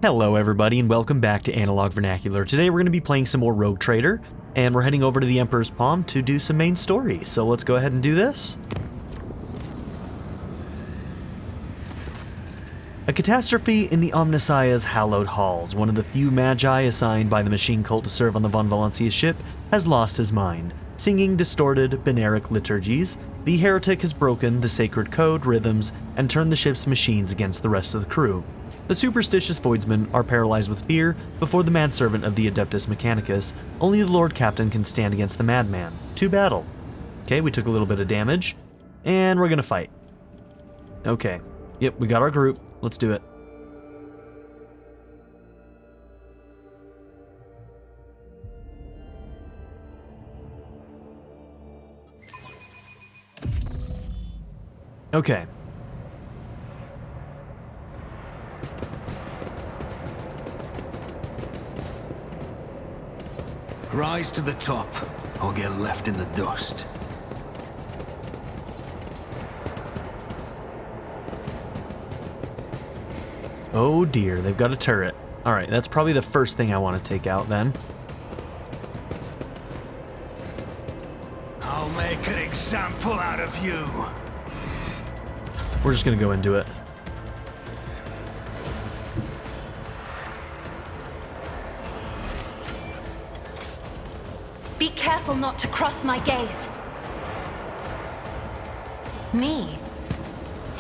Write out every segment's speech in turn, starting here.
Hello everybody and welcome back to Analog Vernacular. Today we're going to be playing some more Rogue Trader, and we're heading over to the Emperor's Palm to do some main story. So let's go ahead and do this. A catastrophe in the Omnissiah's hallowed halls. One of the few magi assigned by the machine cult to serve on the von Valancius ship has lost his mind. Singing distorted, Beneric liturgies, the heretic has broken the sacred code rhythms and turned the ship's machines against the rest of the crew. The superstitious voidsmen are paralyzed with fear before the manservant of the Adeptus Mechanicus. Only the Lord Captain can stand against the madman. To battle. Okay, we took a little bit of damage, and we're gonna fight. Okay, yep, we got our group. Let's do it. Okay. Rise to the top, or get left in the dust. Oh dear, they've got a turret. Alright, that's probably the first thing I want to take out then. I'll make an example out of you. We're just gonna go into it. Be careful not to cross my gaze. Me?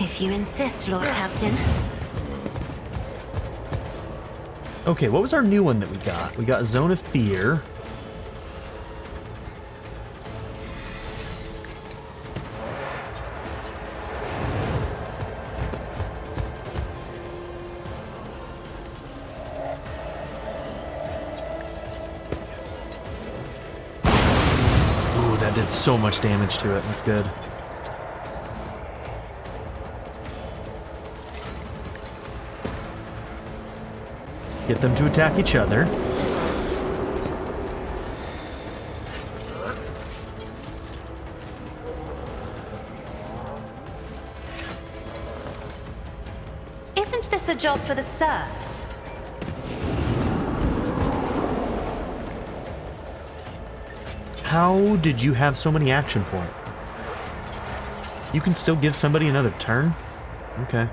If you insist, Lord Captain. Okay, what was our new one that we got? We got Zone of Fear. Ooh, that did so much damage to it. That's good. Get them to attack each other. Isn't this a job for the serfs? How did you have so many action points? You can still give somebody another turn? Okay.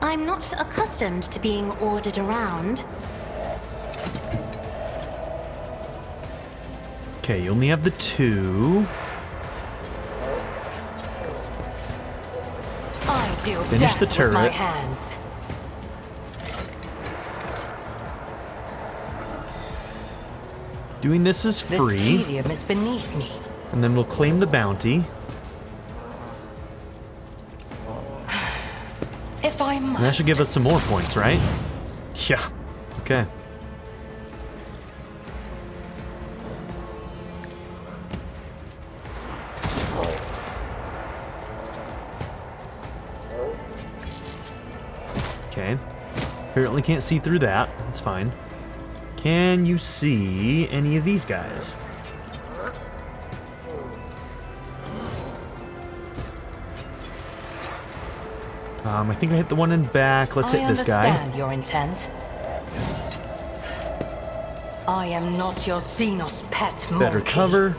I'm not accustomed to being ordered around. Okay, you only have the two. I deal Finish death the with my turret. hands. Doing this is This free, tedium is beneath me. and then we'll claim the bounty. If I must. And that should give us some more points, right? Yeah. Okay. Okay. Apparently can't see through that. That's fine. Can you see any of these guys? I think I hit the one in back. Let's hit this guy. I understand your intent. I am not your Xenos pet monkey. Better cover.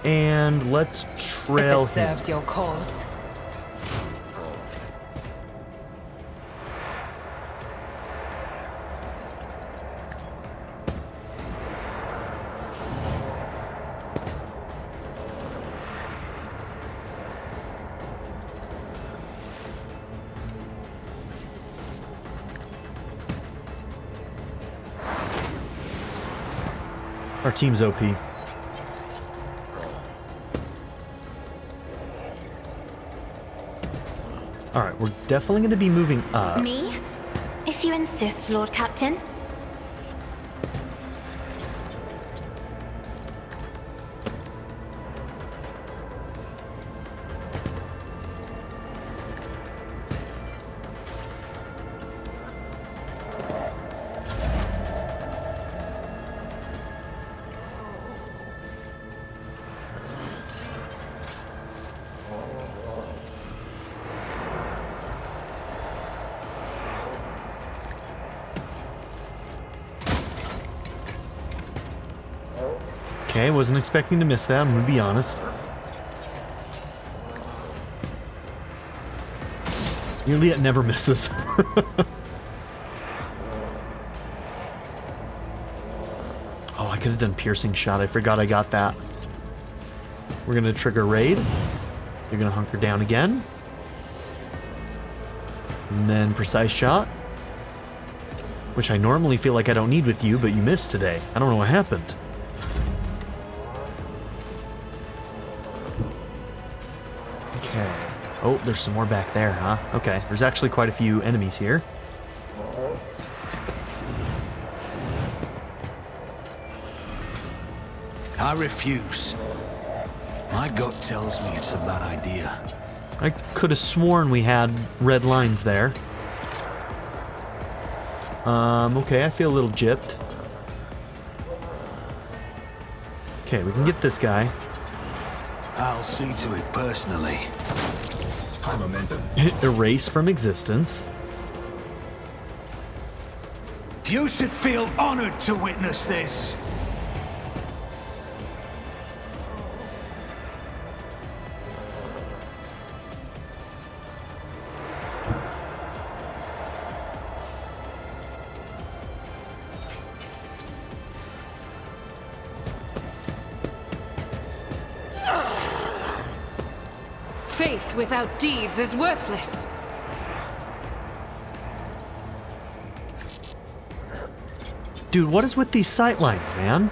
And let's trail If it him. serves your cause. Our team's OP. Alright, we're definitely going to be moving up. Me? If you insist, Lord Captain. Okay, wasn't expecting to miss that, I'm gonna be honest. Nearly it never misses. Oh, I could have done piercing shot. I forgot I got that. We're gonna trigger raid. You're gonna hunker down again. And then precise shot. Which I normally feel like I don't need with you, but you missed today. I don't know what happened. Okay. Oh, there's some more back there, huh? Okay, there's actually quite a few enemies here. I refuse. My gut tells me it's a bad idea. I could have sworn we had red lines there. Okay, I feel a little gypped. Okay, we can get this guy. I'll see to it personally. High momentum. Erase from existence. You should feel honored to witness this. Faith without deeds is worthless. Dude, what is with these sightlines, man?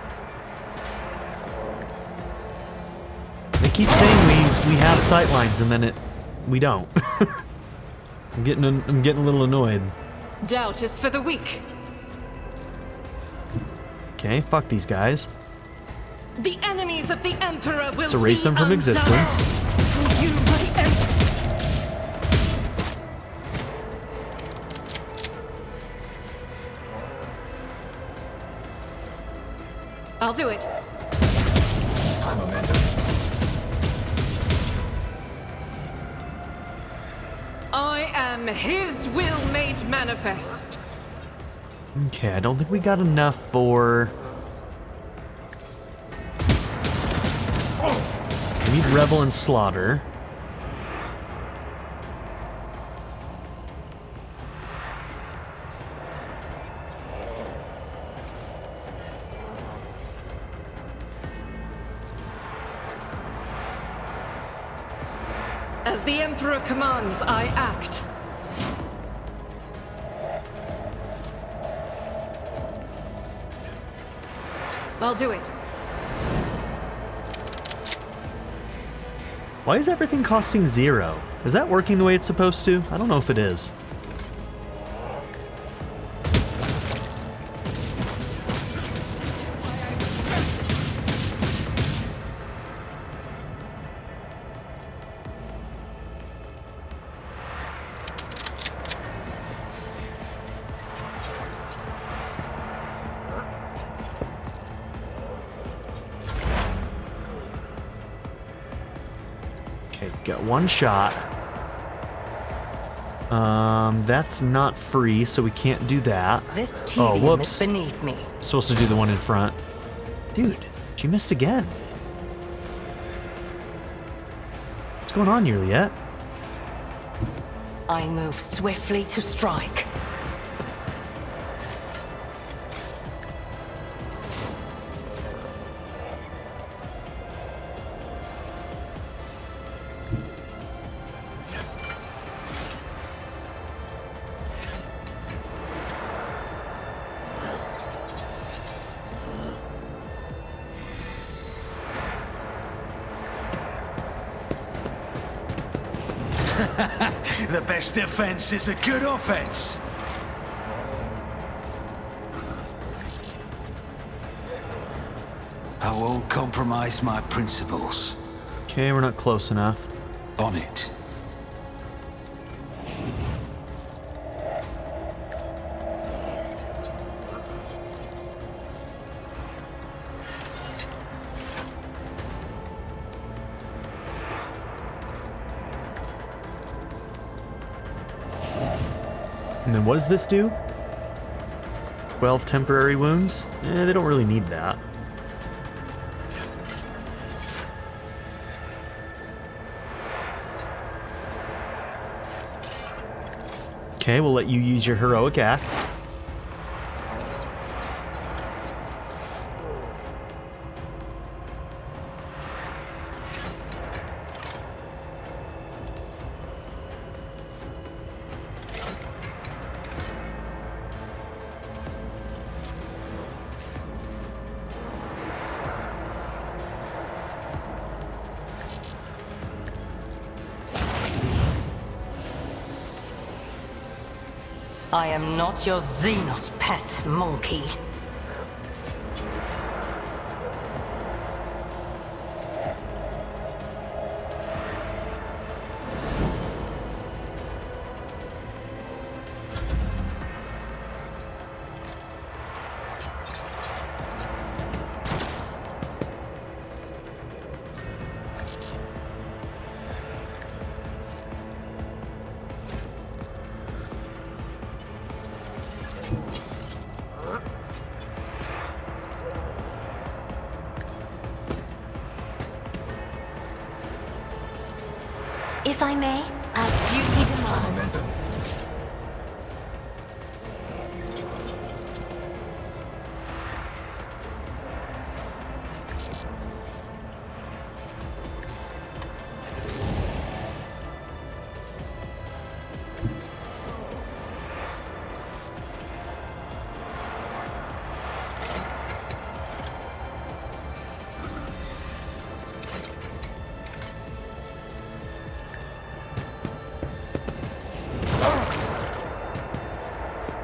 They keep saying we have sightlines and then we don't. I'm getting a little annoyed. Doubt is for the weak. Okay, fuck these guys. The enemies of the Emperor will Let's erase them from undone. existence. For you, my I'll do it. High momentum. I am his will made manifest. Okay, I don't think we got enough for... We need Rebel and Slaughter. As the Emperor commands, I act. I'll do it. Why is everything costing 0? Is that working the way it's supposed to? I don't know if it is. Okay, got one shot. That's not free, so we can't do that. This Oh, tedium whoops. is beneath me. Supposed to do the one in front. Dude, she missed again. What's going on, Juliet? I move swiftly to strike. The best defense is a good offense. I won't compromise my principles. Okay, we're not close enough. On it. And then what does this do? 12 temporary wounds? They don't really need that. Okay, we'll let you use your heroic act. I am not your Xenos pet, monkey. If I may, as duty demands.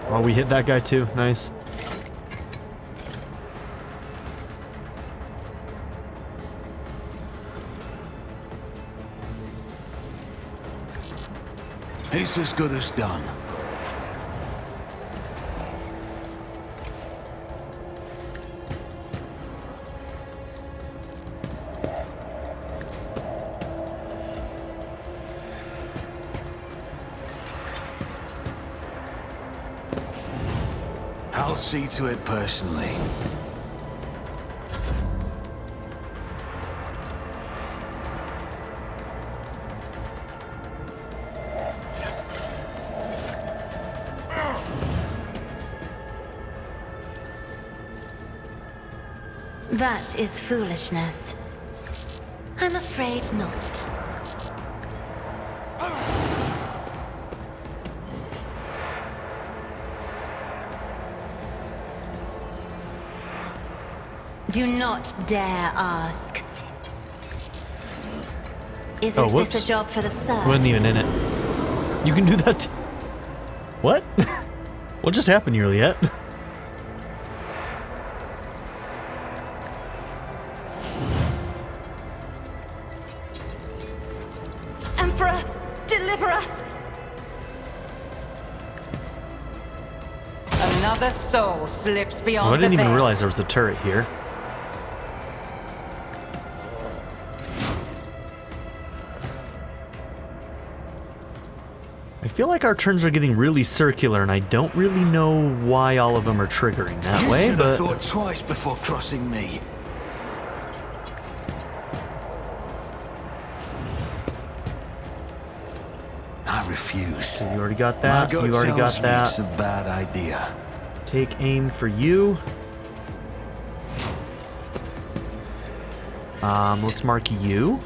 Oh, we hit that guy too. Nice. It's as good as done. I'll see to it personally. That is foolishness. I'm afraid not. Do not dare ask. Isn't this a job for the serfs? Wasn't even in it. You can do that. What? What just happened, Juliet? Emperor, deliver us! Another soul slips beyond I didn't the even veil. realize there was a turret here. I feel like our turns are getting really circular, and I don't really know why all of them are triggering that way, You should but have thought twice before crossing me. I refuse. so you already got that. You My gut already got tells me it's that. a bad idea. Take aim for you. Let's mark you.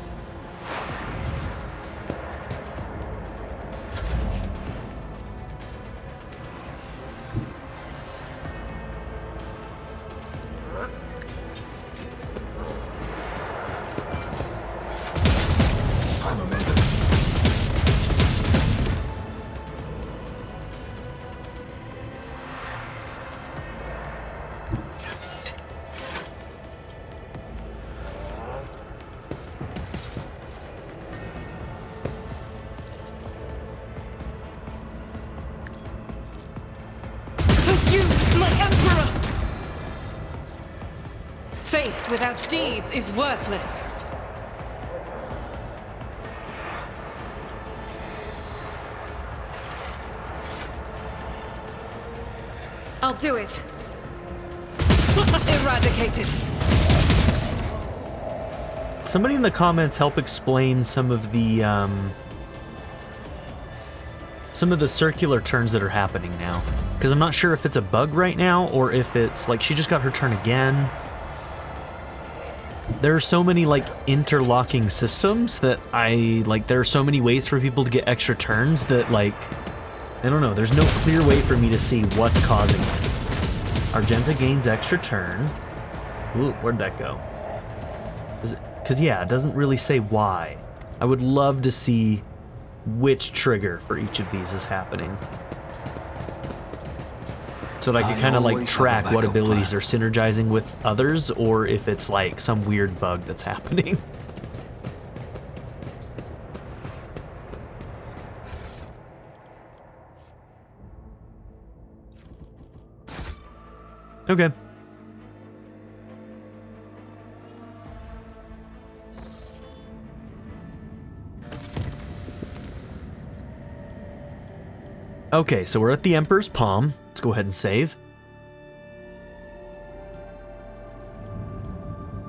For you, my Emperor! Faith without deeds is worthless. I'll do it. Eradicated. Somebody in the comments help explain some of the some of the circular turns that are happening now. Because I'm not sure if it's a bug right now or if it's like she just got her turn again. There are so many like interlocking systems that there are so many ways for people to get extra turns that like, I don't know, there's no clear way for me to see what's causing it. Argenta gains extra turn. Ooh, where'd that go? Because yeah, it doesn't really say why. I would love to see which trigger for each of these is happening. So that I could kind of like track what abilities are synergizing with others, or if it's like some weird bug that's happening. Okay. Okay, so we're at the Emperor's Palm. Let's go ahead and save.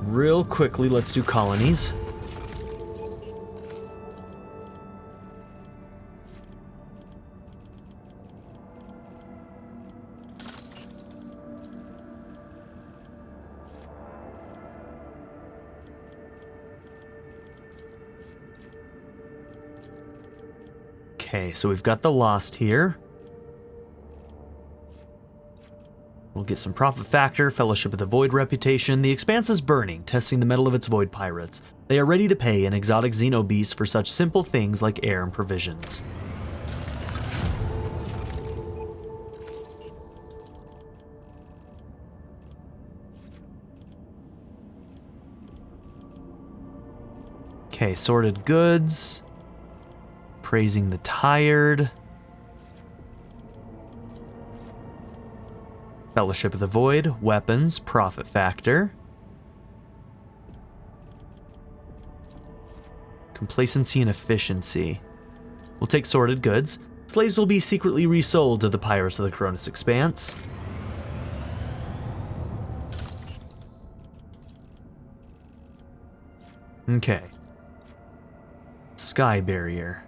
Real quickly, let's do colonies. Okay, so we've got the Lost here. We'll get some Profit Factor, Fellowship of the Void reputation. The Expanse is burning, testing the mettle of its Void pirates. They are ready to pay an exotic Xenobeast for such simple things like air and provisions. Okay, sorted goods. Praising the tired. Fellowship of the Void, weapons, profit factor. Complacency and efficiency. We'll take sorted goods. Slaves will be secretly resold to the pirates of the Koronus Expanse. Okay. Sky barrier.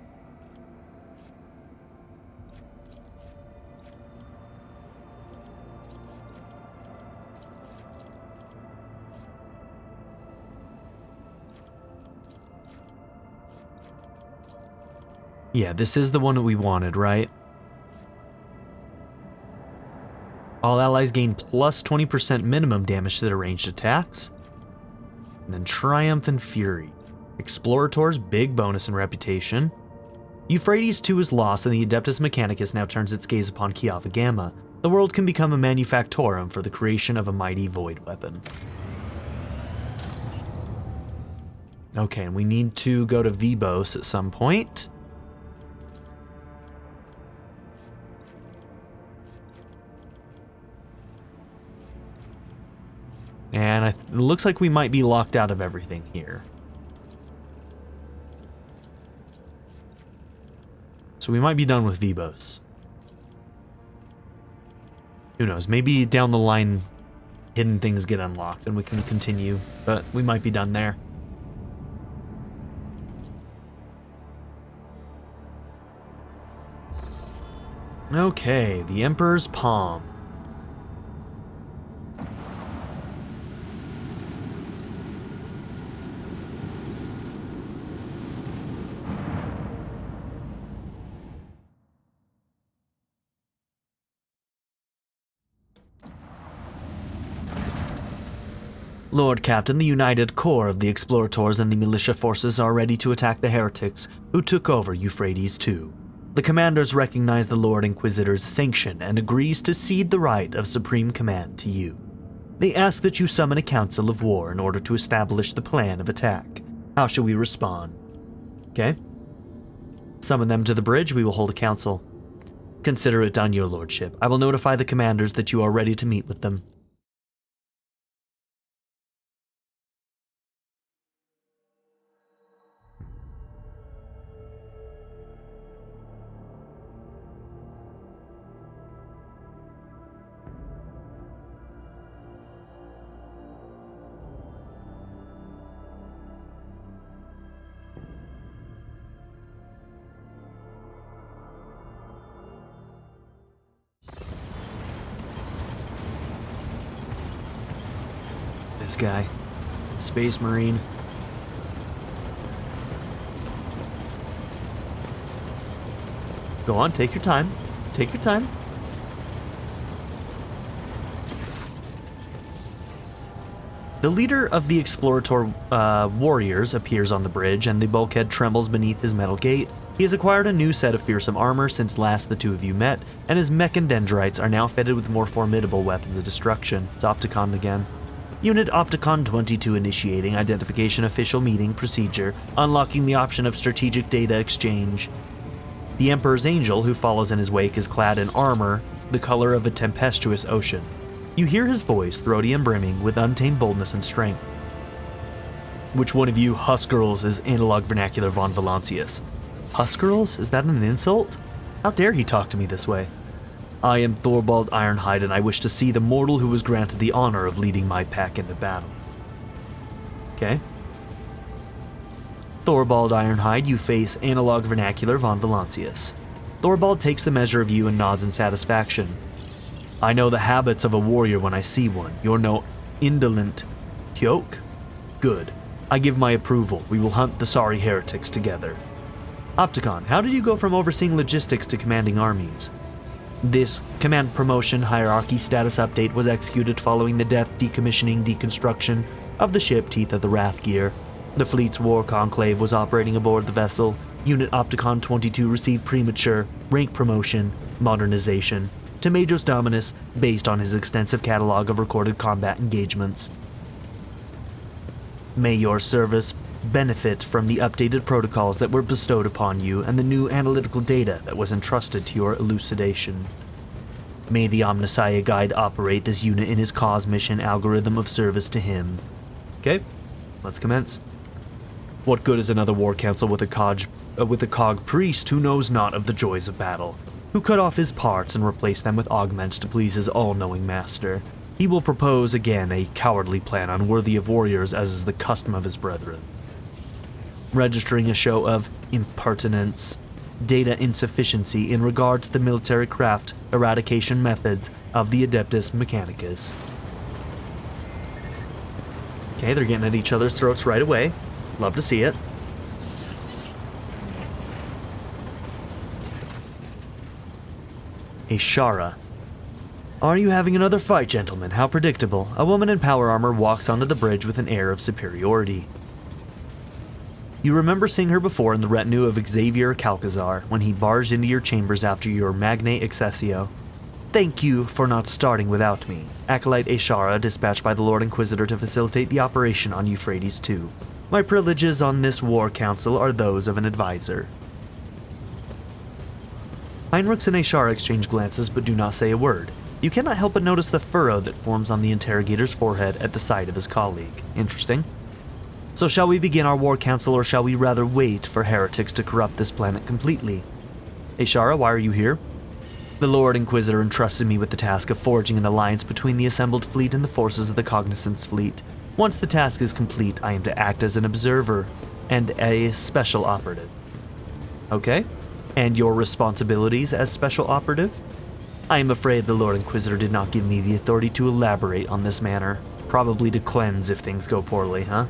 Yeah, this is the one that we wanted, right? All allies gain plus 20% minimum damage to their ranged attacks. And then Triumph and Fury. Explorator's big bonus in reputation. Euphrates 2 is lost and the Adeptus Mechanicus now turns its gaze upon Kiava Gamma. The world can become a manufactorum for the creation of a mighty void weapon. Okay, and we need to go to Vibos at some point. And it looks like we might be locked out of everything here. So we might be done with Vibos. Who knows? Maybe down the line, hidden things get unlocked and we can continue, but we might be done there. Okay, the Emperor's Palm. Lord Captain, the united core of the Explorators and the militia forces are ready to attack the heretics who took over Euphrates II. The commanders recognize the Lord Inquisitor's sanction and agrees to cede the right of supreme command to you. They ask that you summon a council of war in order to establish the plan of attack. How shall we respond? Okay. Summon them to the bridge, we will hold a council. Consider it done, your lordship. I will notify the commanders that you are ready to meet with them. This guy. Space Marine. Go on, take your time. Take your time. The leader of the Explorator warriors appears on the bridge, and the bulkhead trembles beneath his metal gate. He has acquired a new set of fearsome armor since last the two of you met, and his mech and dendrites are now fitted with more formidable weapons of destruction. It's Opticon again. Unit Opticon 22 initiating identification official meeting procedure, unlocking the option of strategic data exchange. The Emperor's Angel, who follows in his wake, is clad in armor, the color of a tempestuous ocean. You hear his voice, throaty and brimming, with untamed boldness and strength. Which one of you Huskarls is analog vernacular von Valancius? Huskarls? Is that an insult? How dare he talk to me this way? I am Thorvald Ironhide, and I wish to see the mortal who was granted the honor of leading my pack into battle. Okay. Thorvald Ironhide, you face analog vernacular von Valancius. Thorvald takes the measure of you and nods in satisfaction. I know the habits of a warrior when I see one. You're no indolent Tyoke? Good. I give my approval. We will hunt the sorry heretics together. Opticon, how did you go from overseeing logistics to commanding armies? This command promotion hierarchy status update was executed following the death, decommissioning, deconstruction of the ship Teeth of the Wrathgear. The fleet's war conclave was operating aboard the vessel. Unit Opticon 22 received premature rank promotion, modernization, to Major's Dominus based on his extensive catalog of recorded combat engagements. May your service benefit from the updated protocols that were bestowed upon you and the new analytical data that was entrusted to your elucidation. May the Omnissiah Guide operate this unit in his cause mission algorithm of service to him. Okay, let's commence. What good is another war council with a cog priest who knows not of the joys of battle, who cut off his parts and replaced them with augments to please his all-knowing master? He will propose again a cowardly plan unworthy of warriors, as is the custom of his brethren. Registering a show of impertinence, data insufficiency in regard to the military craft eradication methods of the Adeptus Mechanicus. Okay, they're getting at each other's throats right away. Love to see it. Ashara. Are you having another fight, gentlemen? How predictable. A woman in power armor walks onto the bridge with an air of superiority. You remember seeing her before in the retinue of Xavier Calcazar when he barged into your chambers after your Magnate Accessio. Thank you for not starting without me. Acolyte Ashara dispatched by the Lord Inquisitor to facilitate the operation on Eufrates II. My privileges on this war council are those of an advisor. Heinrichs and Ashara exchange glances but do not say a word. You cannot help but notice the furrow that forms on the interrogator's forehead at the sight of his colleague. Interesting. So shall we begin our war council, or shall we rather wait for heretics to corrupt this planet completely? Ashara, why are you here? The Lord Inquisitor entrusted me with the task of forging an alliance between the assembled fleet and the forces of the Cognizance fleet. Once the task is complete, I am to act as an observer and a special operative. Okay? And your responsibilities as special operative? I am afraid the Lord Inquisitor did not give me the authority to elaborate on this matter. Probably to cleanse if things go poorly, huh?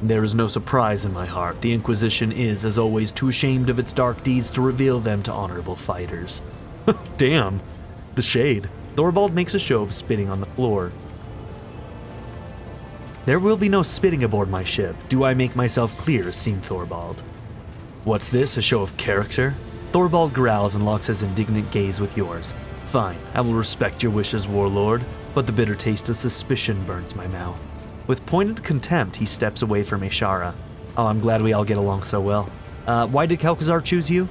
There is no surprise in my heart. The Inquisition is, as always, too ashamed of its dark deeds to reveal them to honorable fighters. Damn. The shade. Thorvald makes a show of spitting on the floor. There will be no spitting aboard my ship. Do I make myself clear, esteemed Thorvald? What's this, a show of character? Thorvald growls and locks his indignant gaze with yours. Fine, I will respect your wishes, warlord, but the bitter taste of suspicion burns my mouth. With pointed contempt, he steps away from Ashara. Oh, I'm glad we all get along so well. Why did Calcazar choose you?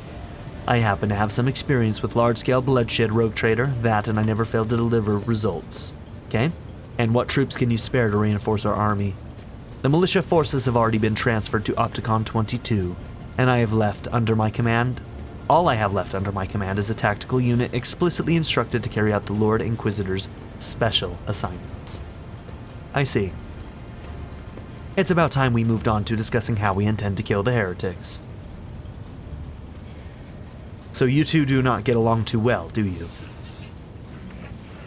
I happen to have some experience with large-scale bloodshed, rogue trader, that, and I never failed to deliver results. Okay? And what troops can you spare to reinforce our army? The militia forces have already been transferred to Opticon 22, and I have left under my command. All I have left under my command is a tactical unit explicitly instructed to carry out the Lord Inquisitor's special assignments. I see. It's about time we moved on to discussing how we intend to kill the heretics. So you two do not get along too well, do you?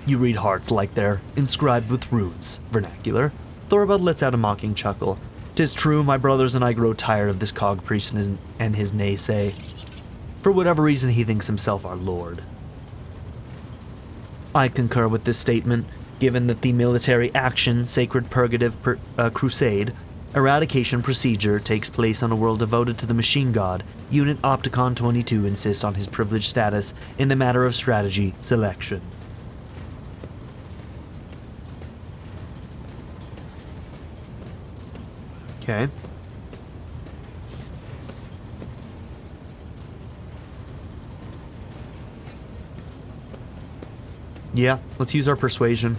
You read hearts like they're inscribed with runes, vernacular. Thorvald lets out a mocking chuckle. 'Tis true, my brothers and I grow tired of this cog priest and his naysay. For whatever reason, he thinks himself our lord. I concur with this statement, given that the military action, Sacred Purgative Crusade, eradication procedure takes place on a world devoted to the machine god. Unit Opticon 22 insists on his privileged status in the matter of strategy selection. Okay. Yeah, let's use our persuasion.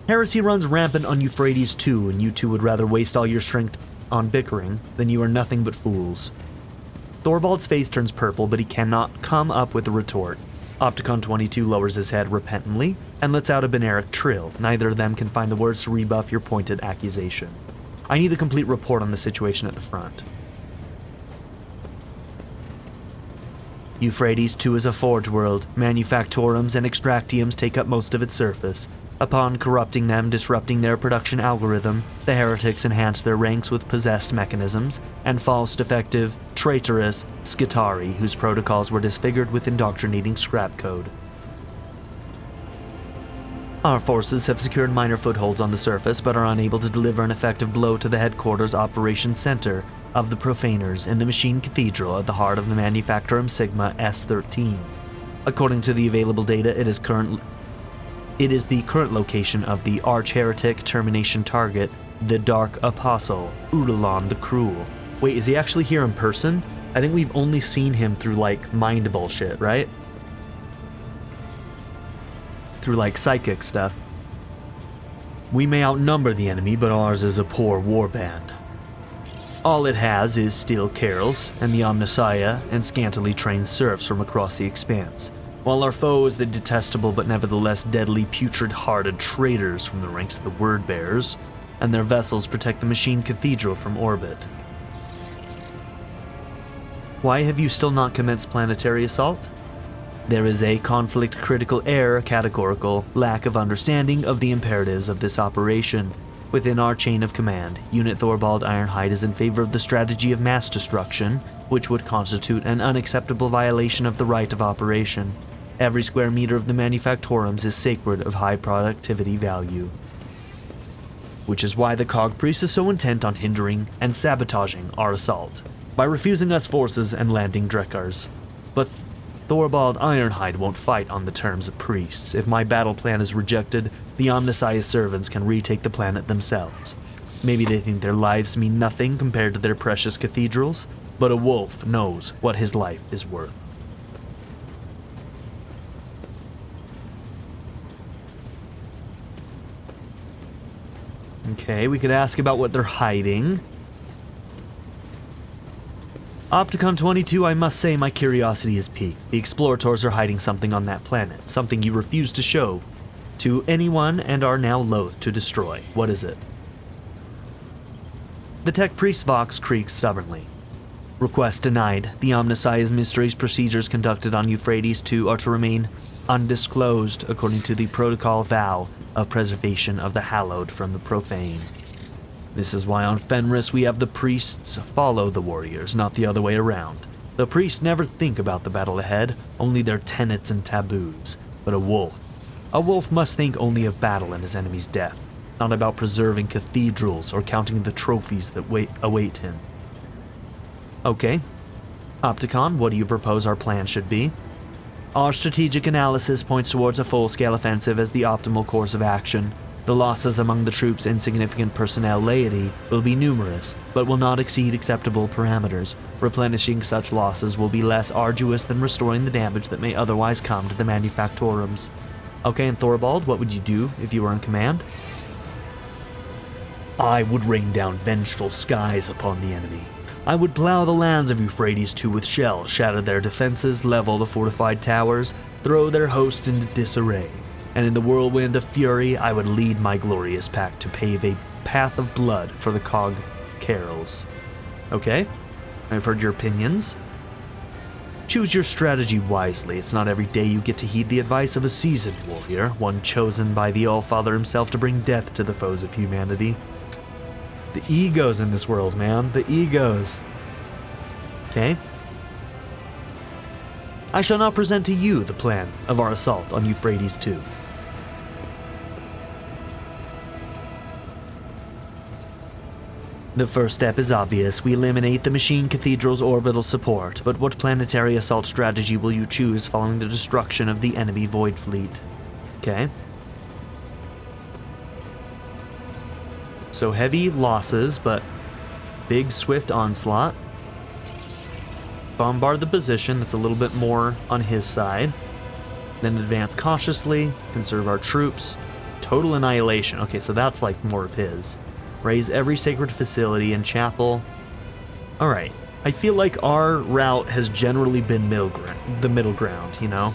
Heresy runs rampant on Euphrates too, and you two would rather waste all your strength on bickering, then you are nothing but fools. Thorvald's face turns purple, but he cannot come up with a retort. Opticon 22 lowers his head repentantly and lets out a Beneric trill. Neither of them can find the words to rebuff your pointed accusation. I need a complete report on the situation at the front. Euphrates too is a forge world. Manufactorums and extractiums take up most of its surface. Upon corrupting them, disrupting their production algorithm, the heretics enhance their ranks with possessed mechanisms and false, defective, traitorous Skitari, whose protocols were disfigured with indoctrinating scrap code. Our forces have secured minor footholds on the surface, but are unable to deliver an effective blow to the headquarters operations center of the Profaners in the Machine Cathedral at the heart of the Manufactorum Sigma S-13. According to the available data, it is the current location of the arch-heretic termination target, the Dark Apostle, Udalon the Cruel. Wait, is he actually here in person? I think we've only seen him through, like, mind bullshit, right? Through, like, psychic stuff. We may outnumber the enemy, but ours is a poor warband. All it has is steel carrels, and the Omnissiah, and scantily trained serfs from across the expanse. While our foe is the detestable but nevertheless deadly putrid-hearted traitors from the ranks of the Word-Bearers, and their vessels protect the Machine Cathedral from orbit. Why have you still not commenced planetary assault? There is a conflict-critical error, categorical lack of understanding of the imperatives of this operation. Within our chain of command, Unit Thorvald Ironhide is in favor of the strategy of mass destruction, which would constitute an unacceptable violation of the right of operation. Every square meter of the manufactorums is sacred of high productivity value. Which is why the Cog Priest is so intent on hindering and sabotaging our assault, by refusing us forces and landing Drekars. But Thorvald Ironhide won't fight on the terms of priests. If my battle plan is rejected, the Omnissiah's servants can retake the planet themselves. Maybe they think their lives mean nothing compared to their precious cathedrals, but a wolf knows what his life is worth. Okay, we could ask about what they're hiding. Opticon 22, I must say my curiosity is piqued. The explorators are hiding something on that planet, something you refuse to show to anyone and are now loath to destroy. What is it? The tech priest Vox creaks stubbornly. Request denied. The Omnissiah's mysteries procedures conducted on Euphrates II are to remain undisclosed according to the protocol vow of preservation of the hallowed from the profane. This is why on Fenris we have the priests follow the warriors, not the other way around. The priests never think about the battle ahead, only their tenets and taboos. But a wolf must think only of battle and his enemy's death, not about preserving cathedrals or counting the trophies that await him. Okay. Opticon, what do you propose our plan should be? Our strategic analysis points towards a full-scale offensive as the optimal course of action. The losses among the troops' insignificant personnel laity will be numerous, but will not exceed acceptable parameters. Replenishing such losses will be less arduous than restoring the damage that may otherwise come to the manufactorums. Okay, and Thorvald, what would you do if you were in command? I would rain down vengeful skies upon the enemy. I would plow the lands of Euphrates II with shell, shatter their defenses, level the fortified towers, throw their host into disarray. And in the whirlwind of fury, I would lead my glorious pack to pave a path of blood for the Cog Carrels. Okay, I've heard your opinions. Choose your strategy wisely. It's not every day you get to heed the advice of a seasoned warrior, one chosen by the All-Father himself to bring death to the foes of humanity. The egos in this world, man. The egos. Okay. I shall now present to you the plan of our assault on Euphrates II. The first step is obvious. We eliminate the Machine Cathedral's orbital support, but what planetary assault strategy will you choose following the destruction of the enemy Void Fleet? Okay. So heavy losses, but big swift onslaught. Bombard the position, that's a little bit more on his side. Then advance cautiously, conserve our troops. Total annihilation. Okay, so that's like more of his. Raise every sacred facility and chapel. Alright, I feel like our route has generally been the middle ground, you know?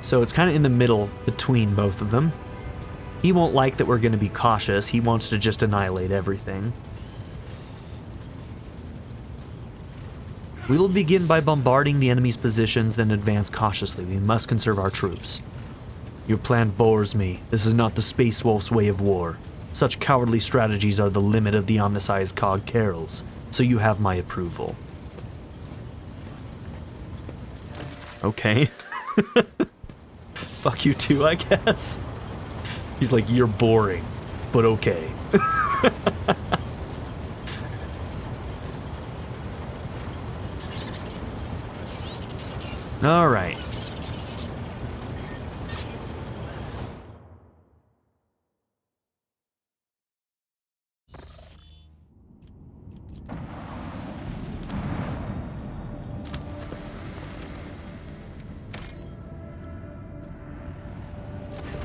So it's kind of in the middle between both of them. He won't like that we're going to be cautious. He wants to just annihilate everything. We will begin by bombarding the enemy's positions, then advance cautiously. We must conserve our troops. Your plan bores me. This is not the Space Wolf's way of war. Such cowardly strategies are the limit of the Omnissiah's cog carols, so you have my approval. Okay. Fuck you too, I guess. He's like, you're boring, but okay. All right.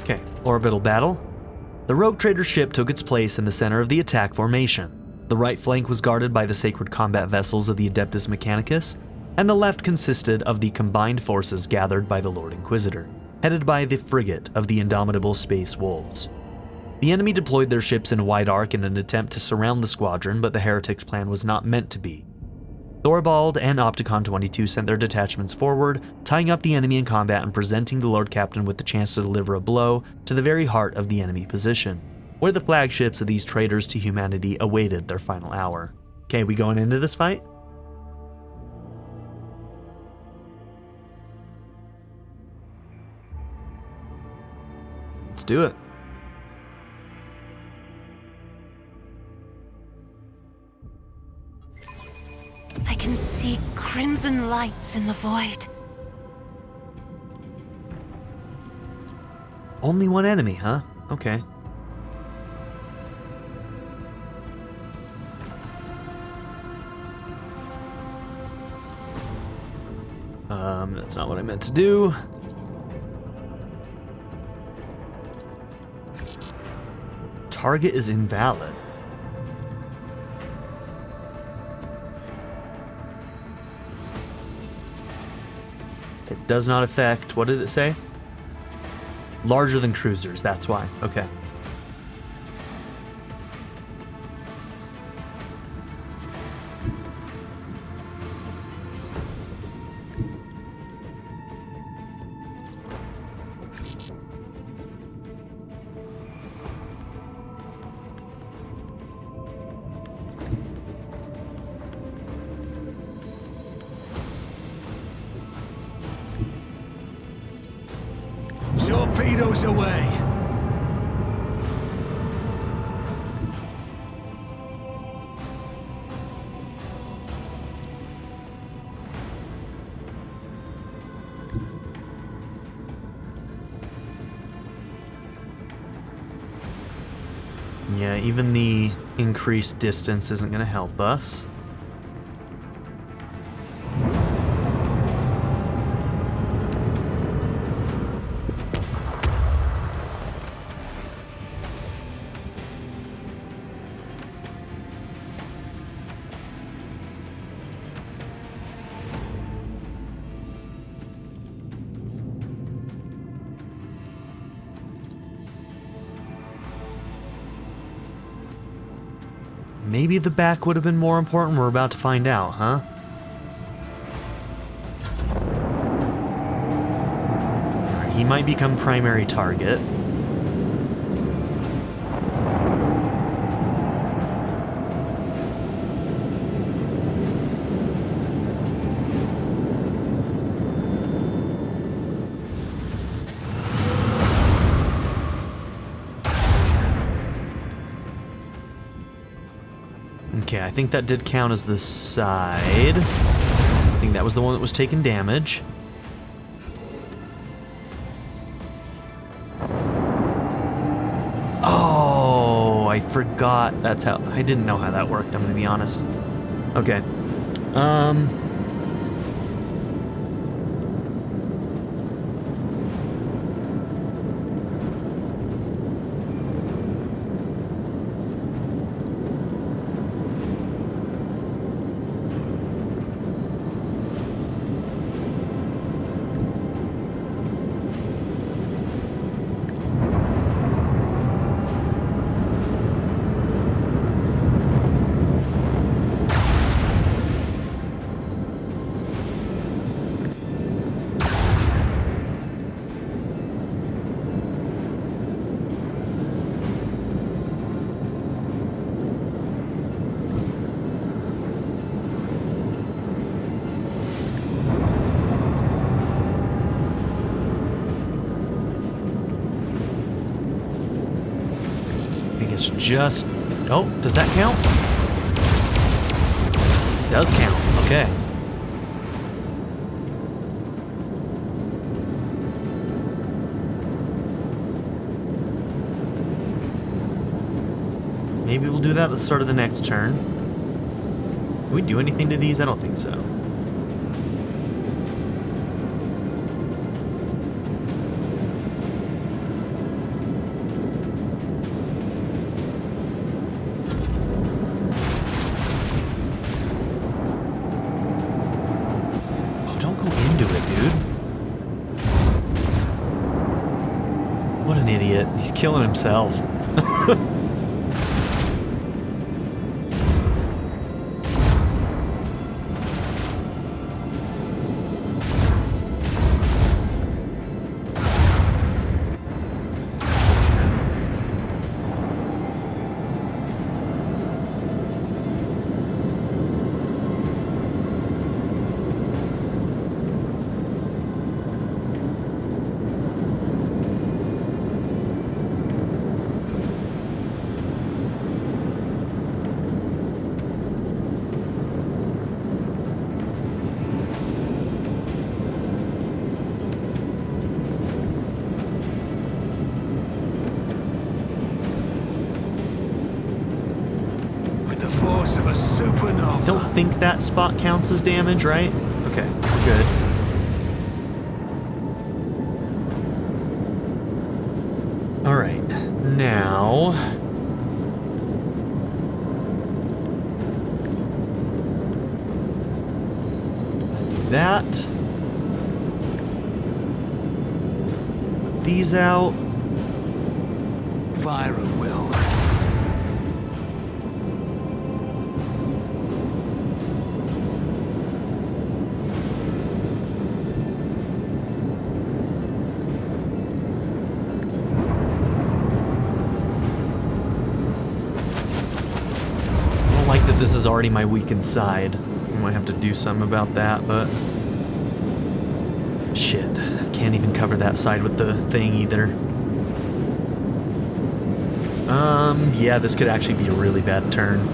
Okay, orbital battle. The rogue trader ship took its place in the center of the attack formation. The right flank was guarded by the sacred combat vessels of the Adeptus Mechanicus, and the left consisted of the combined forces gathered by the Lord Inquisitor, headed by the frigate of the indomitable Space Wolves. The enemy deployed their ships in a wide arc in an attempt to surround the squadron, but the heretics' plan was not meant to be. Thorvald and Opticon 22 sent their detachments forward, tying up the enemy in combat and presenting the Lord Captain with the chance to deliver a blow to the very heart of the enemy position, where the flagships of these traitors to humanity awaited their final hour. Okay, we going into this fight? Let's do it. I can see crimson lights in the void. Only one enemy, huh? Okay. That's not what I meant to do. Target is invalid. It does not affect, what did it say? Larger than cruisers, that's why. Okay. Torpedoes away! Yeah, even the increased distance isn't going to help us. Maybe the back would have been more important. We're about to find out, huh? Alright, he might become primary target. Okay, I think that did count as the side. I think that was the one that was taking damage. Oh, I forgot. That's how... I didn't know how that worked, I'm gonna be honest. Okay. It's just... Oh, does that count? It does count. Okay. Maybe we'll do that at the start of the next turn. Can we do anything to these? I don't think so. He's killing himself. Of a supernova. Don't think that spot counts as damage, right? Okay, we're good. Alright, now... do that. Put these out. Fire at will. This is already my weakened side. I might have to do something about that, but... Shit. I can't even cover that side with the thing either. Yeah, this could actually be a really bad turn.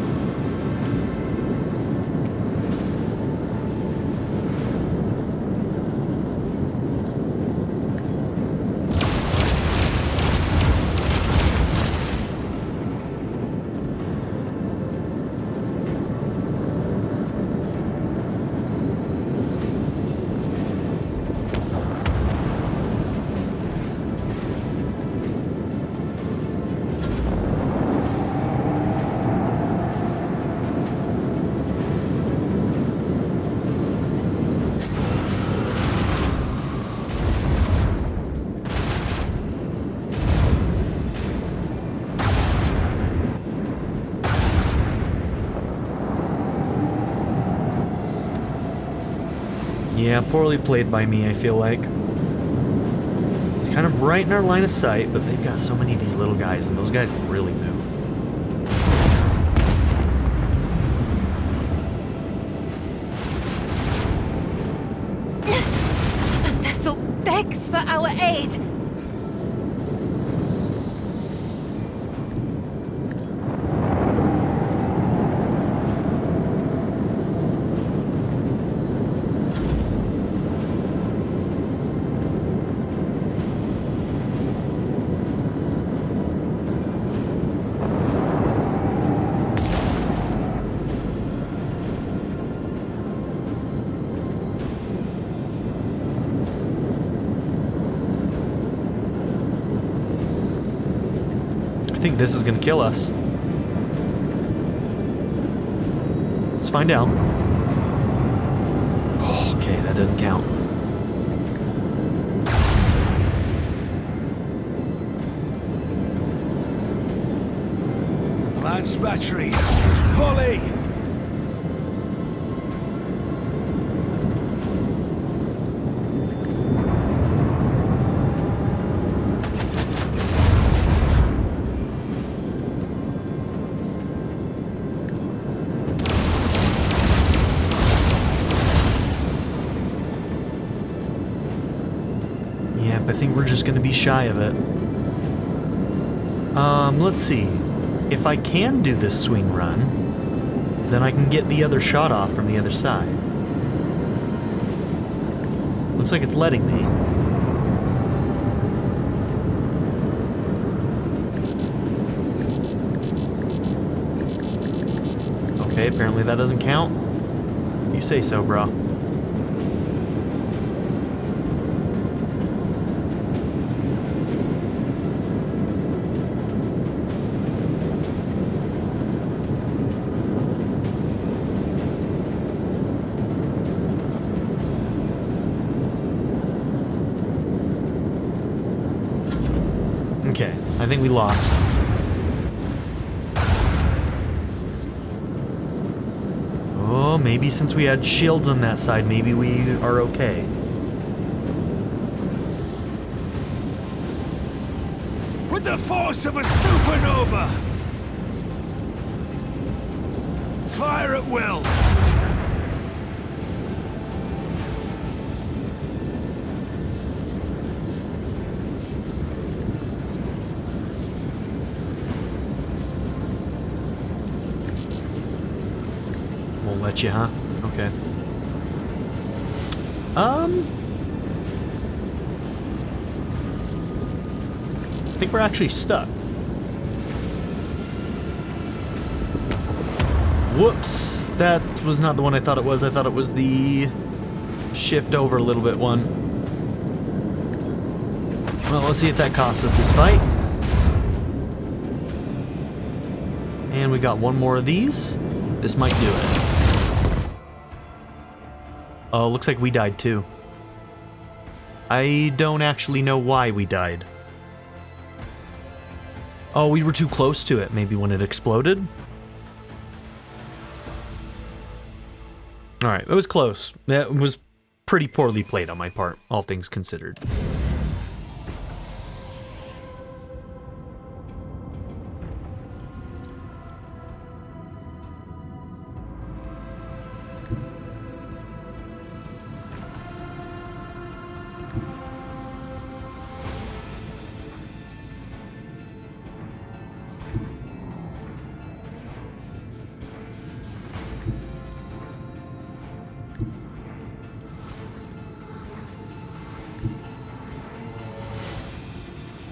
Yeah, poorly played by me, I feel like. He's kind of right in our line of sight, but they've got so many of these little guys, and those guys can really move. The vessel begs for our aid. I think this is gonna kill us. Let's find out. Oh, okay, that doesn't count. Lance batteries. Volley! Yep, I think we're just gonna be shy of it. Let's see. If I can do this swing run, then I can get the other shot off from the other side. Looks like it's letting me. Okay, apparently that doesn't count. You say so, bro. Okay, I think we lost. Oh, maybe since we had shields on that side, maybe we are okay. With the force of a supernova! Fire at will! Won't let you, huh? Okay. I think we're actually stuck. Whoops! That was not the one I thought it was. I thought it was the shift over a little bit one. Well, let's see if that costs us this fight. And we got one more of these. This might do it. Oh, looks like we died too. I don't actually know why we died. Oh, we were too close to it, maybe when it exploded? Alright, it was close. That was pretty poorly played on my part, all things considered.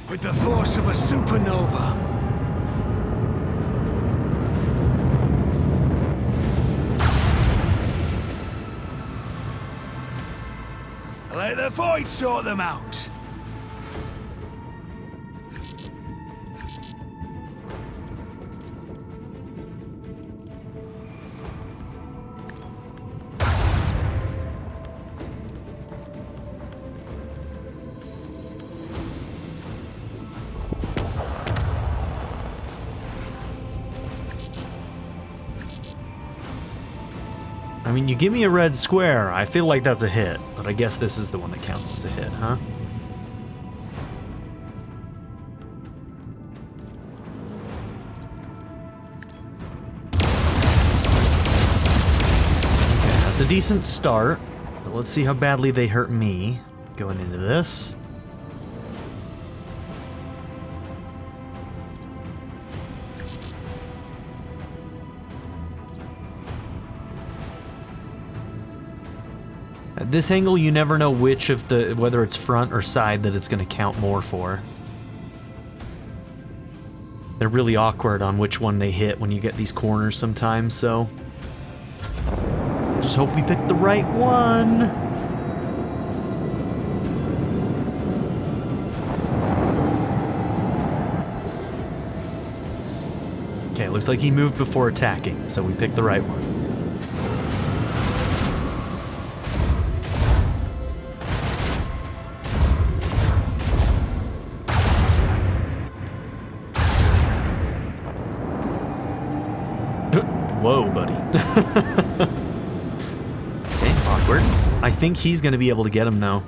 With the force of a supernova. Let the void sort them out. I mean, you give me a red square, I feel like that's a hit, but I guess this is the one that counts as a hit, huh? Okay, that's a decent start, but let's see how badly they hurt me going into this. At this angle, you never know which of the, whether it's front or side, that it's going to count more for. They're really awkward on which one they hit when you get these corners sometimes, so just hope we pick the right one. Okay, looks like he moved before attacking, so we picked the right one. Whoa, buddy. Okay, awkward. I think he's going to be able to get him, though.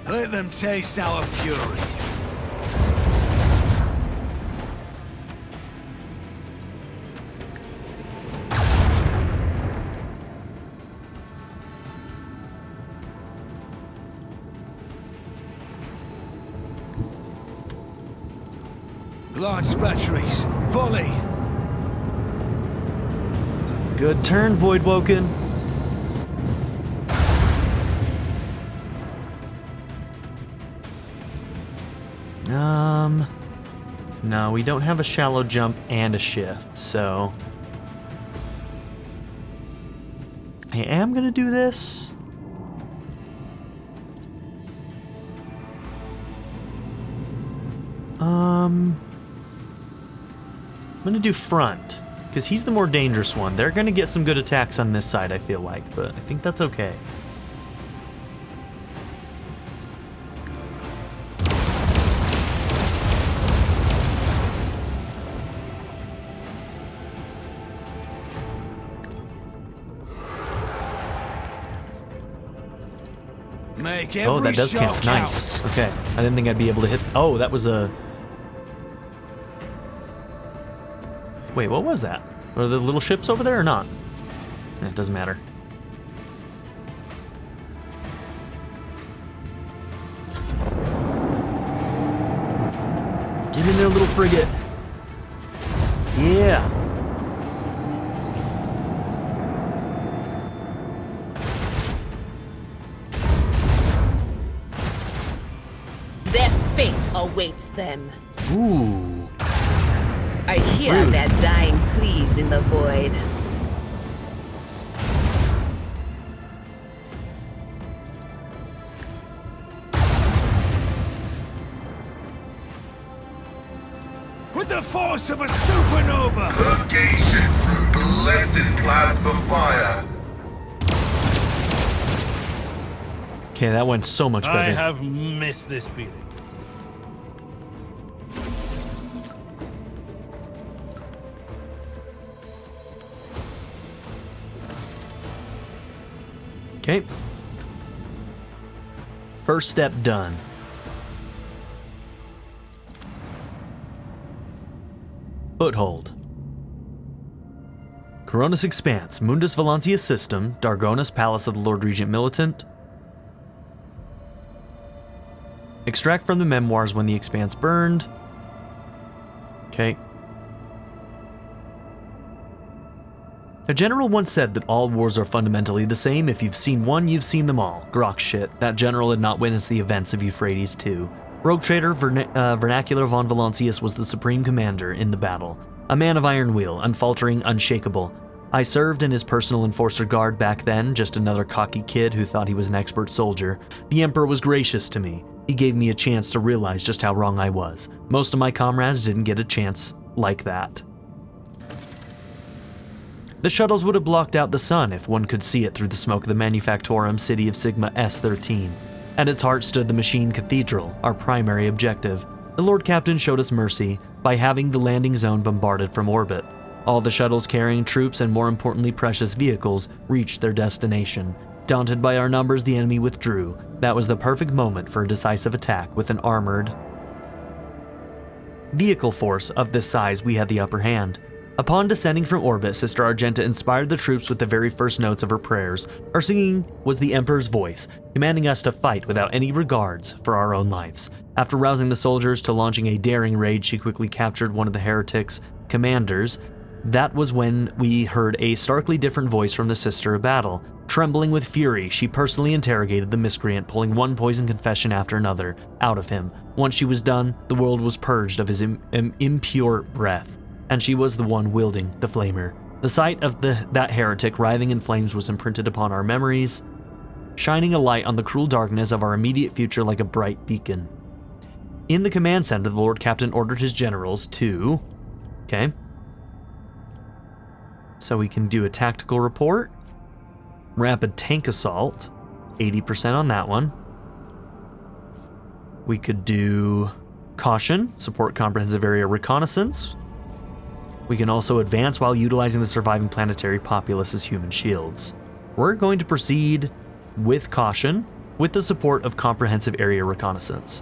Let them taste our fury. Launch batteries. Volley. Good turn, Voidwoken. No, we don't have a shallow jump and a shift, so I am gonna do this. I'm gonna do front, because he's the more dangerous one. They're gonna get some good attacks on this side, I feel like, but I think that's okay. Make every Oh, that does shot count. Nice. Okay. I didn't think I'd be able to hit. Oh, that was a... Wait, what was that? Are the little ships over there or not? It doesn't matter. Get in there, little frigate. Yeah. Their fate awaits them. Ooh. I hear Rude. their dying pleas in the void. With the force of a supernova! Purgation through blessed plasma fire. Okay, that went so much better. I have missed this feeling. Okay. First step done. Foothold. Koronus Expanse, Mundus Valancius System, Dargonis, Palace of the Lord Regent Militant. Extract from the memoirs when the Expanse burned. Okay. A general once said that all wars are fundamentally the same. If you've seen one, you've seen them all. Grok shit. That general had not witnessed the events of Euphrates II. Rogue trader Vernacular von Valancius was the supreme commander in the battle. A man of iron will, unfaltering, unshakable. I served in his personal enforcer guard back then, just another cocky kid who thought he was an expert soldier. The Emperor was gracious to me. He gave me a chance to realize just how wrong I was. Most of my comrades didn't get a chance like that. The shuttles would have blocked out the sun if one could see it through the smoke of the Manufactorum city of Sigma S-13. At its heart stood the machine Cathedral, our primary objective. The Lord Captain showed us mercy by having the landing zone bombarded from orbit. All the shuttles carrying troops and, more importantly, precious vehicles reached their destination. Daunted by our numbers, the enemy withdrew. That was the perfect moment for a decisive attack. With an armored vehicle force of this size, we had the upper hand. Upon descending from orbit, Sister Argenta inspired the troops with the very first notes of her prayers. Our singing was the Emperor's voice, commanding us to fight without any regards for our own lives. After rousing the soldiers to launching a daring raid, she quickly captured one of the heretics' commanders. That was when we heard a starkly different voice from the Sister of Battle. Trembling with fury, she personally interrogated the miscreant, pulling one poison confession after another out of him. Once she was done, the world was purged of his impure breath, and she was the one wielding the flamer. The sight of that heretic writhing in flames was imprinted upon our memories, shining a light on the cruel darkness of our immediate future like a bright beacon. In the command center, the Lord Captain ordered his generals to... Okay. So we can do a tactical report. Rapid tank assault. 80% on that one. We could do caution, support comprehensive area reconnaissance. We can also advance while utilizing the surviving planetary populace as human shields. We're going to proceed with caution, with the support of comprehensive area reconnaissance.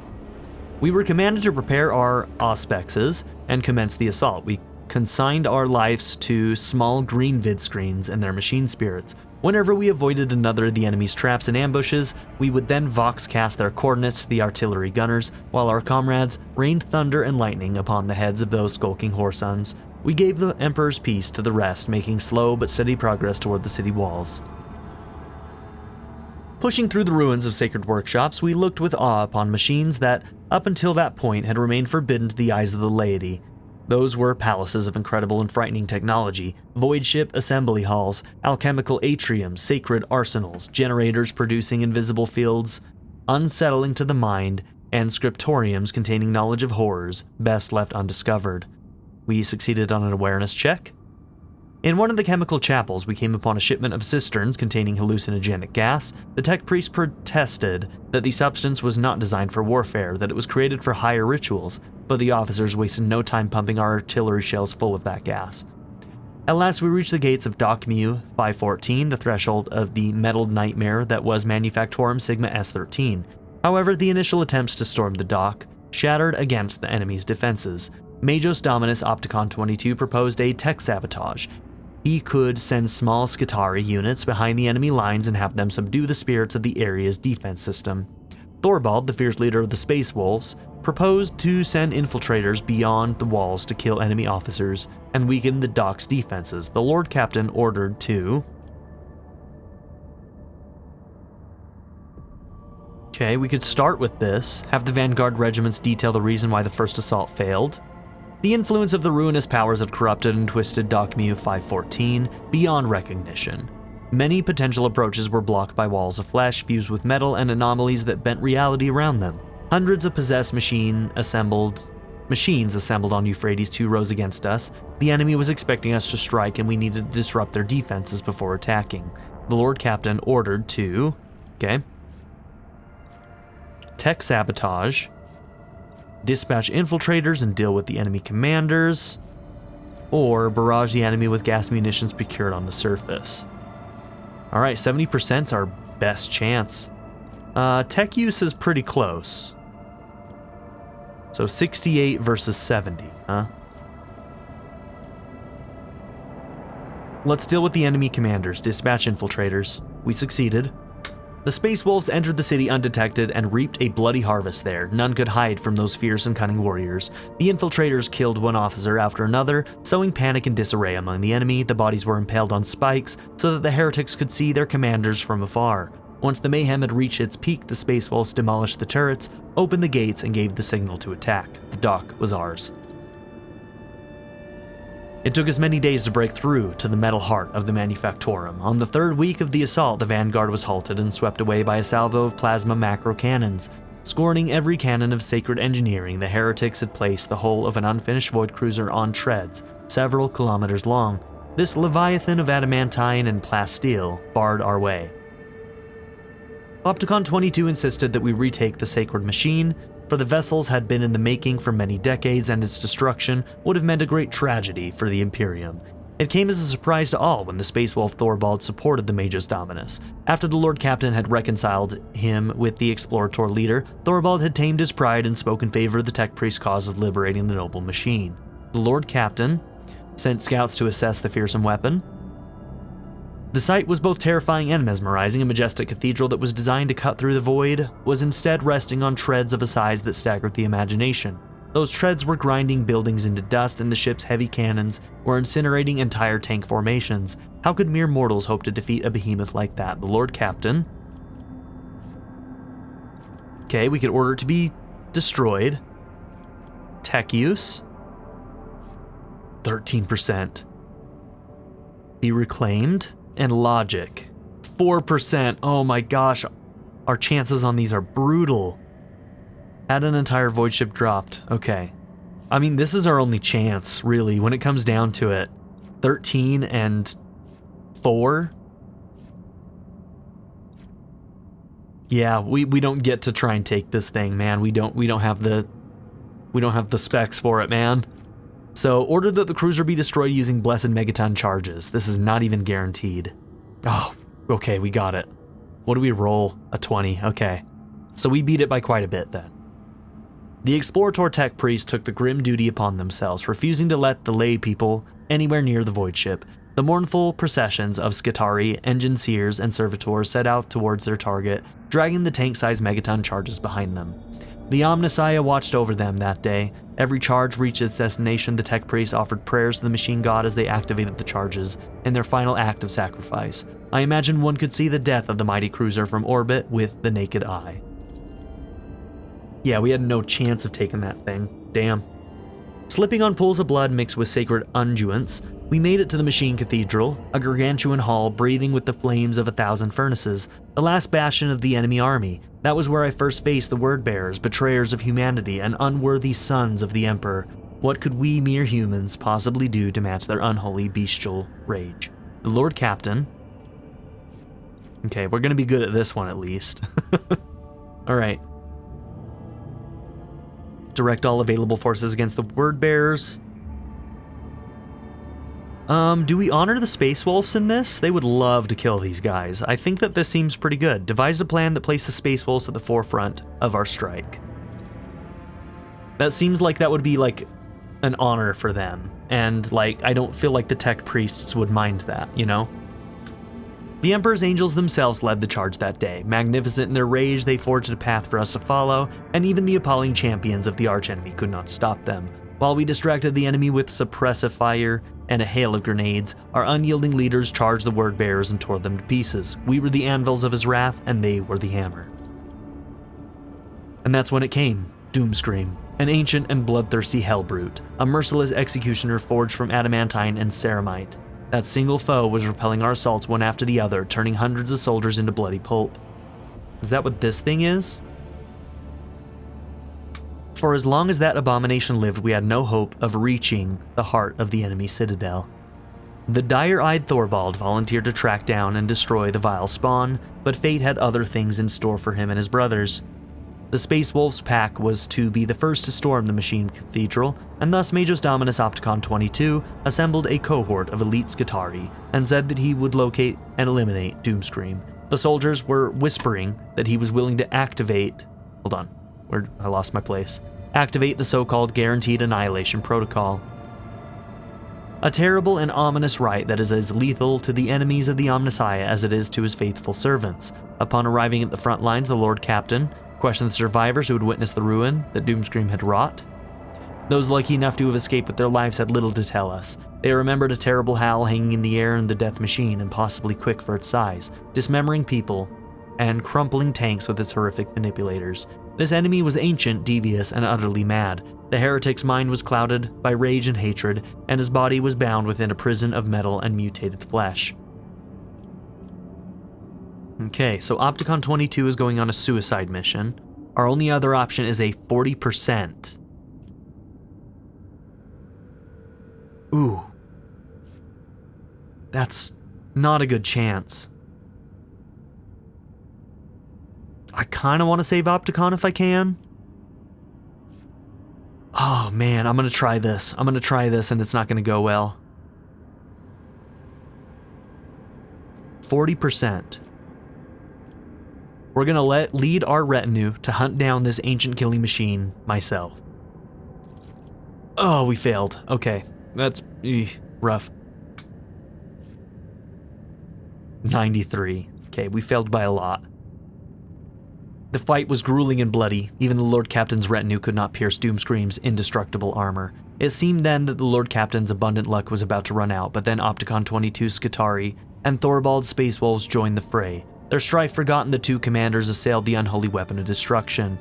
We were commanded to prepare our auspexes and commence the assault. We consigned our lives to small green vid screens and their machine spirits. Whenever we avoided another of the enemy's traps and ambushes, we would then voxcast their coordinates to the artillery gunners, while our comrades rained thunder and lightning upon the heads of those skulking whoresuns. We gave the Emperor's peace to the rest, making slow but steady progress toward the city walls. Pushing through the ruins of sacred workshops, we looked with awe upon machines that, up until that point, had remained forbidden to the eyes of the laity. Those were palaces of incredible and frightening technology, void ship assembly halls, alchemical atriums, sacred arsenals, generators producing invisible fields, unsettling to the mind, and scriptoriums containing knowledge of horrors best left undiscovered. We succeeded on an awareness check. In one of the chemical chapels, we came upon a shipment of cisterns containing hallucinogenic gas. The tech priest protested that the substance was not designed for warfare, that it was created for higher rituals, but the officers wasted no time pumping our artillery shells full of that gas. At last, we reached the gates of Dock Mu 514, the threshold of the metaled nightmare that was Manufactorum Sigma S13. However, the initial attempts to storm the dock shattered against the enemy's defenses. Magos Dominus Opticon 22 proposed a tech sabotage. He could send small Skitarii units behind the enemy lines and have them subdue the spirits of the area's defense system. Thorvald, the fierce leader of the Space Wolves, proposed to send infiltrators beyond the walls to kill enemy officers and weaken the dock's defenses. The Lord Captain ordered to... Okay, we could start with this, have the Vanguard regiments detail the reason why the first assault failed. The influence of the ruinous powers had corrupted and twisted Dock Mu 514 beyond recognition. Many potential approaches were blocked by walls of flesh fused with metal and anomalies that bent reality around them. Hundreds of possessed machines assembled on Euphrates 2 rose against us. The enemy was expecting us to strike and we needed to disrupt their defenses before attacking. The Lord Captain ordered to... Okay. Tech sabotage. Dispatch infiltrators and deal with the enemy commanders, or barrage the enemy with gas munitions procured on the surface. Alright, 70% is our best chance. Tech use is pretty close. So 68 versus 70, huh? Let's deal with the enemy commanders, dispatch infiltrators. We succeeded. The Space Wolves entered the city undetected and reaped a bloody harvest there. None could hide from those fierce and cunning warriors. The infiltrators killed one officer after another, sowing panic and disarray among the enemy. The bodies were impaled on spikes so that the heretics could see their commanders from afar. Once the mayhem had reached its peak, the Space Wolves demolished the turrets, opened the gates, and gave the signal to attack. The dock was ours. It took us many days to break through to the metal heart of the Manufactorum. On the third week of the assault, the Vanguard was halted and swept away by a salvo of plasma macro cannons. Scorning every cannon of sacred engineering, the heretics had placed the hull of an unfinished void cruiser on treads, several kilometers long. This leviathan of adamantine and plasteel barred our way. Opticon 22 insisted that we retake the sacred machine, for the vessels had been in the making for many decades and its destruction would have meant a great tragedy for the Imperium. It came as a surprise to all when the Space Wolf Thorvald supported the Magus Dominus. After the Lord Captain had reconciled him with the Explorator leader, Thorvald had tamed his pride and spoke in favor of the Tech Priest's cause of liberating the noble machine. The Lord Captain sent scouts to assess the fearsome weapon. The sight was both terrifying and mesmerizing. A majestic cathedral that was designed to cut through the void was instead resting on treads of a size that staggered the imagination. Those treads were grinding buildings into dust, and the ship's heavy cannons were incinerating entire tank formations. How could mere mortals hope to defeat a behemoth like that? The Lord Captain. Okay, we could order it to be destroyed. Tech use. 13%. Be reclaimed. And logic. 4%. Oh my gosh. Our chances on these are brutal. Had an entire void ship dropped. Okay. I mean, this is our only chance, really, when it comes down to it. 13 and 4. Yeah, we don't get to try and take this thing, man. We don't have the specs for it, man. So, order that the cruiser be destroyed using Blessed Megaton charges. This is not even guaranteed. Oh, okay, we got it. What do we roll? A 20, okay. So we beat it by quite a bit then. The Explorator Tech Priest took the grim duty upon themselves, refusing to let the lay people anywhere near the void ship. The mournful processions of Skitarii, engine seers, and servitors set out towards their target, dragging the tank-sized Megaton charges behind them. The Omnissiah watched over them that day. Every charge reached its destination. The Tech Priests offered prayers to the machine god as they activated the charges in their final act of sacrifice. I imagine one could see the death of the mighty cruiser from orbit with the naked eye. Yeah, we had no chance of taking that thing. Damn. Slipping on pools of blood mixed with sacred unguents, we made it to the Machine Cathedral, a gargantuan hall breathing with the flames of 1,000 furnaces, the last bastion of the enemy army. That was where I first faced the word-bearers, betrayers of humanity, and unworthy sons of the Emperor. What could we mere humans possibly do to match their unholy bestial rage? The Lord Captain. Okay, we're gonna be good at this one at least. Alright. Direct all available forces against the word-bearers. Do we honor the Space Wolves in this? They would love to kill these guys. I think that this seems pretty good. Devised a plan that placed the Space Wolves at the forefront of our strike. That seems like that would be like an honor for them. And like, I don't feel like the Tech Priests would mind that, you know? The Emperor's angels themselves led the charge that day. Magnificent in their rage, they forged a path for us to follow, and even the appalling champions of the archenemy could not stop them. While we distracted the enemy with suppressive fire and a hail of grenades, our unyielding leaders charged the word-bearers and tore them to pieces. We were the anvils of his wrath, and they were the hammer. And that's when it came. Doomscream. An ancient and bloodthirsty hellbrute. A merciless executioner forged from adamantine and ceramite. That single foe was repelling our assaults one after the other, turning hundreds of soldiers into bloody pulp. Is that what this thing is? For as long as that abomination lived, we had no hope of reaching the heart of the enemy citadel. The dire-eyed Thorvald volunteered to track down and destroy the vile spawn, but fate had other things in store for him and his brothers. The Space Wolves pack was to be the first to storm the Machine Cathedral, and thus Magus Dominus Opticon 22 assembled a cohort of elite Skitarii and said that he would locate and eliminate Doomscream. The soldiers were whispering that he was willing to activate... Hold on, I lost my place. Activate the so-called Guaranteed Annihilation Protocol. A terrible and ominous rite that is as lethal to the enemies of the Omnissiah as it is to his faithful servants. Upon arriving at the front lines, the Lord Captain questioned the survivors who had witnessed the ruin that Doomscream had wrought. Those lucky enough to have escaped with their lives had little to tell us. They remembered a terrible howl hanging in the air in the death machine, impossibly quick for its size, dismembering people and crumpling tanks with its horrific manipulators. This enemy was ancient, devious, and utterly mad. The heretic's mind was clouded by rage and hatred, and his body was bound within a prison of metal and mutated flesh. Okay, so Opticon 22 is going on a suicide mission. Our only other option is a 40%. Ooh. That's not a good chance. kind of want to save Opticon if I can. Oh man, I'm going to try this. I'm going to try this and it's not going to go well. 40%. We're going to lead our retinue to hunt down this ancient killing machine myself. Oh, we failed. Okay, that's rough. 93. Okay, we failed by a lot. The fight was grueling and bloody. Even the Lord Captain's retinue could not pierce Doomscream's indestructible armor. It seemed then that the Lord Captain's abundant luck was about to run out, but then Opticon 22's Skitarii and Thorvald's Space Wolves joined the fray. Their strife forgotten, the two commanders assailed the unholy weapon of destruction.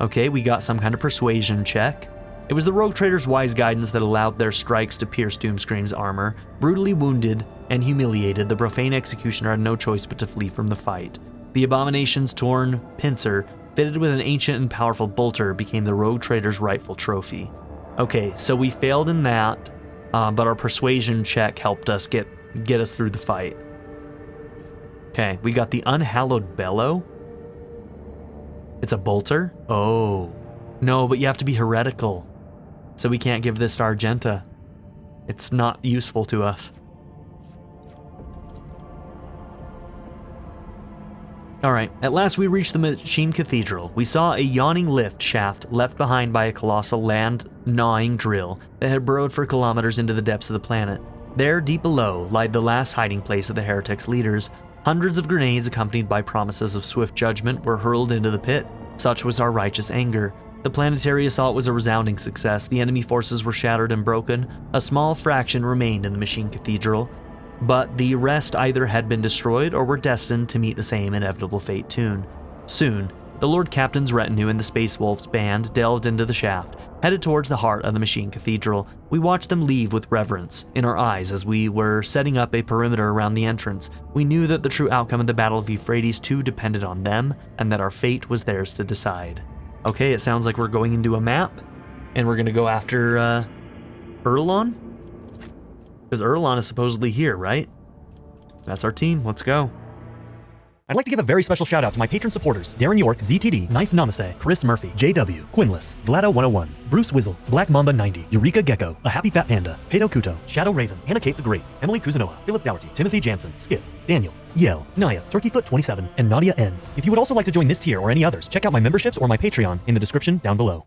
Okay, we got some kind of persuasion check. It was the Rogue Trader's wise guidance that allowed their strikes to pierce Doomscream's armor. Brutally wounded and humiliated, the profane executioner had no choice but to flee from the fight. The Abomination's torn pincer, fitted with an ancient and powerful bolter, became the Rogue Trader's rightful trophy. Okay, so we failed in that, but our persuasion check helped us get us through the fight. Okay, we got the Unhallowed Bellow. It's a bolter? Oh. No, but you have to be heretical. So we can't give this to Argenta. It's not useful to us. Alright, at last we reached the Machine Cathedral. We saw a yawning lift shaft left behind by a colossal land-gnawing drill that had burrowed for kilometers into the depths of the planet. There, deep below, lied the last hiding place of the heretics' leaders. Hundreds of grenades, accompanied by promises of swift judgment, were hurled into the pit. Such was our righteous anger. The planetary assault was a resounding success. The enemy forces were shattered and broken. A small fraction remained in the Machine Cathedral, but the rest either had been destroyed or were destined to meet the same inevitable fate soon. The Lord Captain's retinue and the Space Wolves band delved into the shaft, headed towards the heart of the Machine Cathedral. We watched them leave with reverence in our eyes as we were setting up a perimeter around the entrance. We knew that the true outcome of the Battle of Euphrates too depended on them, and that our fate was theirs to decide. Okay, it sounds like we're going into a map, and we're going to go after Erlon? Because Erlon is supposedly here, right? That's our team. Let's go. I'd like to give a very special shout out to my patron supporters: Darren York, ZTD, Knife Namaste, Chris Murphy, JW, Quinless, Vlado101, Bruce Wizzle, Black Mamba 90, Eureka Gecko, A Happy Fat Panda, Pedo Kuto, Shadow Raven, Hannah Kate the Great, Emily Kuzanoa, Philip Dougherty, Timothy Jansen, Skip, Daniel, Yell, Naya, Turkeyfoot27, and Nadia N. If you would also like to join this tier or any others, check out my memberships or my Patreon in the description down below.